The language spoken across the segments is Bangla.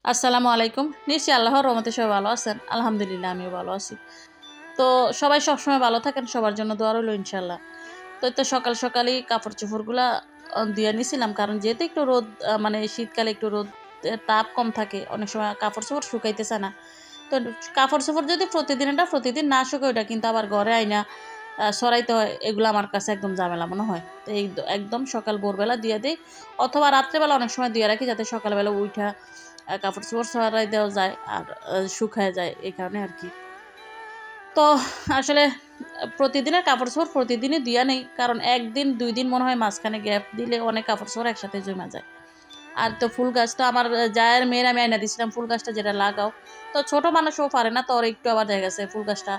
আসসালামু আলাইকুম। নিশ্চয়ই আল্লাহর রহমতে সবাই ভালো আছেন। আলহামদুলিল্লাহ আমিও ভালো আছি। তো সবাই সবসময় ভালো থাকেন, সবার জন্য দোয়া রইল ইনশাআল্লাহ। তো সকাল সকালই কাপড়-চোপড়গুলা ধুইয়া নিছিলাম। কারণ যেহেতু একটু রোদ মানে শীতকালে একটু রোদ তাপ কম থাকে। অনেক সময় কাপড়-চোপড় শুকাইতেছে না। তো কাপড়-চোপড় যদি প্রতিদিন না শুকায় ওটা কিন্তু আবার ঘরে আইনা ছড়াইতে হয়। এগুলো আমার কাছে একদম ঝামেলা মনে হয়। তো একদম সকাল ভোরবেলা ধুইয়া দেই অথবা রাত্রেবেলা অনেক সময় ধুইয়া রাখি যাতে সকালবেলা উইঠা কাপড়-চোপড় ছড়াই দেওয়া যায় আর শুকায় যায় এই কারণে আরকি। তো আসলে প্রতিদিনের কাপড়-চোপড় প্রতিদিনই ধুইয়া নেই। কারণ ১ দিন ২ দিন মনে হয় মাঝখানে গ্যাপ দিলে অনেক কাপড়-চোপড় একসাথে জইমা যায়। আর তো ফুল গাছ তো আমার জায়ের মেয়ের আমি আইনা দিছিলাম ফুল গাছটা যেটা লাগাও। তো ছোট মানুষও পারে না তো ওর একটু আবার দেখা গেছে ফুল গাছটা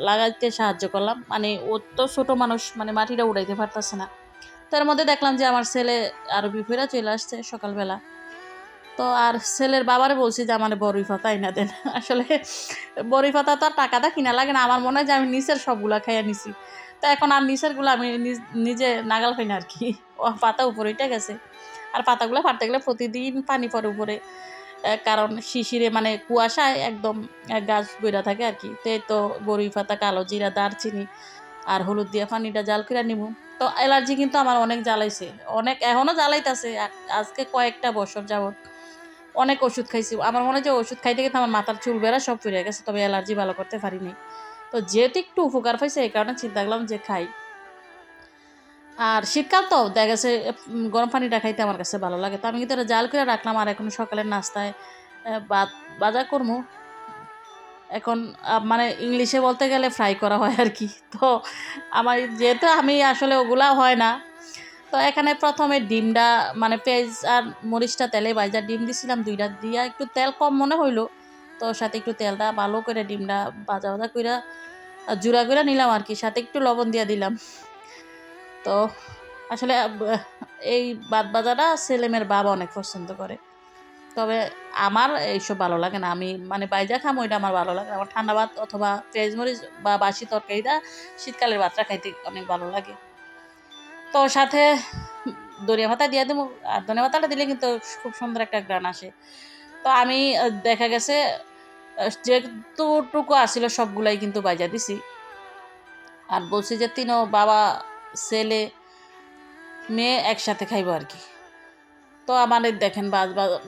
লাগাইতে সাহায্য করলাম। মানে ও তো ছোট মানুষ মানে মাটিটা উড়াইতে পারতেছে না। তো এর মধ্যে দেখলাম যে আমার ছেলে আরবি ফইরা চইলা আসছে সকালবেলা। তো আর ছেলের বাবারে বলছি যে আমারে বড়ই পাতা আইনা দেন। আসলে বড়ই পাতা তো আর টাকা কিনা লাগে না। আমার মনে হয় যে আমি নিচের সবগুলা খাইয়া নিছি। তো এখন আর নিচেরগুলা আমি নিজে নাগাল পাই না আরকি। পাতা উপরে উইঠা গেছে। আর পাতাগুলা পাড়তে গেলে প্রতিদিন পানি পড়ে উপরে। কারণ শিশিরে মানে কুয়াশায় একদম গাছ বইরা থাকে আরকি। তো এই তো বড়ই পাতা, কালো জিরা, দারচিনি আর হলুদ দিয়া পানিটা জাল কইরা নিমু। তো অ্যালার্জি কিন্তু আমার অনেক জ্বালাইছে। অনেক এখনো জ্বালাইতাছে। আজকে কয়েকটা বছর যাবৎ। অনেক ওষুধ খাইছি। আমার মনে হয় যে ওষুধ খাইতে, খাইতে আমার মাথার চুল বেড়া সব পইড়া গেছে। তবে অ্যালার্জি ভালো করতে পারি নাই। তো যেহেতু একটু উপকার পাইছে এই কারণে চিন্তা করলাম যে খাই। আর শীতকাল তো দেখা গেছে গরম পানিটা খাইতে আমার কাছে ভালো লাগে। তো আমি কিন্তু এটা জাল করে রাখলাম আর এখন সকালের নাস্তায় ভাত ভাজা করমু। এখন মানে ইংলিশে বলতে গেলে ফ্রাই করা হয় আরকি। তো আমার যেহেতু আমি আসলে ওগুলা হয় না। তো এখানে ১ম এ ডিমটা মানে পেঁয়াজ আর মরিচটা তেলে ভাইজা ডিম দিছিলাম ২ টা দিয়া একটু তেল কম মনে হইলো। তো সাথে একটু তেলটা ভালো করে ডিমটা ভাজা কইরা জুড়া কইরা নিলাম আরকি। সাথে একটু লবণ দিয়া দিলাম। তো আসলে এই ভাত ভাজাটা ছেলেমেয়ের বাবা অনেক পছন্দ করে। তবে আমার এইসব ভালো লাগে না। আমি মানে বাইজা খামো এটা আমার ভালো লাগে না। আমার ঠান্ডা ভাত অথবা পেঁয়াজ মরিচ বা বাসি তরকারিটা শীতকালের ভাতটা খাইতে অনেক ভালো লাগে। তো সাথে ধনিয়া পাতা দিয়া দিমু। আর ধনিয়া পাতাটা দিলে কিন্তু খুব সুন্দর একটা ঘ্রাণ আসে। তো আমি দেখা গেছে যেটুকু আছিল সবগুলাই কিন্তু বাইজা দিছি। আর বলছি যে বাবা, ছেলে, মেয়ে একসাথে খাইবো আরকি। তো আমার এই দেখেন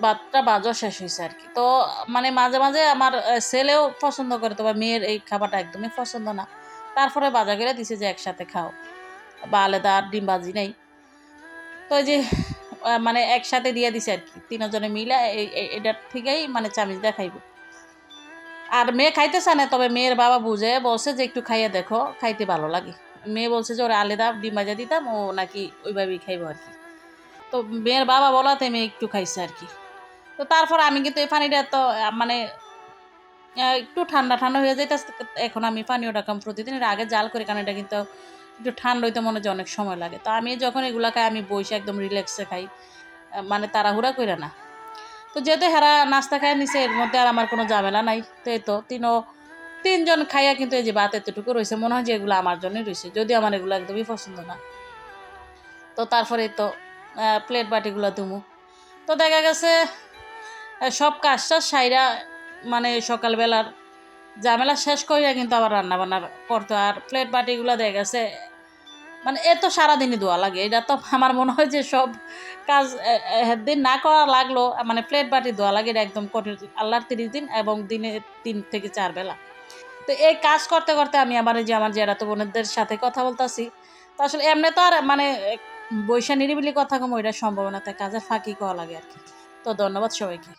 ভাতটা ভাজা শেষ হইছে আরকি। তো মানে মাঝে আমার ছেলেও পছন্দ করে তবে মেয়ের এই খাবারটা একদমই পছন্দ না। তারপরে ভাজা কইরা দিছে যে একসাথে খাও। বা আলাদা আর ডিম ভাজি নাই। তো এই যে মানে একসাথে দিয়ে দিছে আরকি। ৩ জনে মিলা এটার থেকেই মানে চামিচ দিয়ে খাইব। আর মেয়ে খাইতে চায় না তবে মেয়ের বাবা বুঝাইয়া বলছে যে, "একটু খাইয়া দেখো, খাইতে ভালো লাগে।" মেয়ে বলছে যে, "ওরে আলাদা ডিম ভাজা দিতাম, ও নাকি ওইভাবেই খাইব আরকি।" তো মেয়ের বাবা বলাতে মেয়ে একটু খাইছে আরকি। তো তারপর আমি কিন্তু এই পানিটা তো মানে একটু ঠান্ডা হয়ে যাইতেছে। এখন আমি পানীয় রাখলাম প্রতিদিন। এর আগে জাল করি কারণ এটা কিন্তু একটু ঠান্ডা হইতে মনে হয় যে অনেক সময় লাগে। তো আমি যখন এগুলা খাই আমি বইসে একদম রিল্যাক্সে খাই। মানে তাড়াহুড়া কইরা না। তো যেহেতু হেরা নাস্তা খাইয়া নিছে এর মধ্যে আর আমার কোনো ঝামেলা নাই। তো এই তো ৩ জন খাইয়া কিন্তু এই যে ভাত এতটুকু রইছে। মনে হয় যে এগুলো আমার জন্যই রইছে। যদিও আমার এগুলো একদমই পছন্দ না। তো তারপরে এই তো প্লেট বাটিগুলা ধুমু। তো দেখা গেছে সব কাজ-টাজ সাইরা মানে সকালবেলার ঝামেলা শেষ কইরা কিন্তু আবার রান্না-বান্না করতে হয়। আর প্লেট বাটিগুলা দেখা গেছে মানে এ তো সারাদিনই ধোয়া লাগে। এটা তো আমার মনে হয় যে সব কাজ দিন না করা লাগলো মানে প্লেট বাটি ধোয়া লাগে এটা একদম কঠিন। আল্লাহর ৩০ দিন এবং দিনে ৩ থেকে ৪ বেলা। তো এই কাজ করতে আমি আবার এই যে আমার জেঠাতো বোনেদের সাথে কথা বলতাছি। তো আসলে এমনি তো আর মানে বইসা নিরিবিলি কথা কমু এটা সম্ভব না। তাই কাজের ফাঁকি কওয়া লাগে আরকি। তো ধন্যবাদ সবাইকে।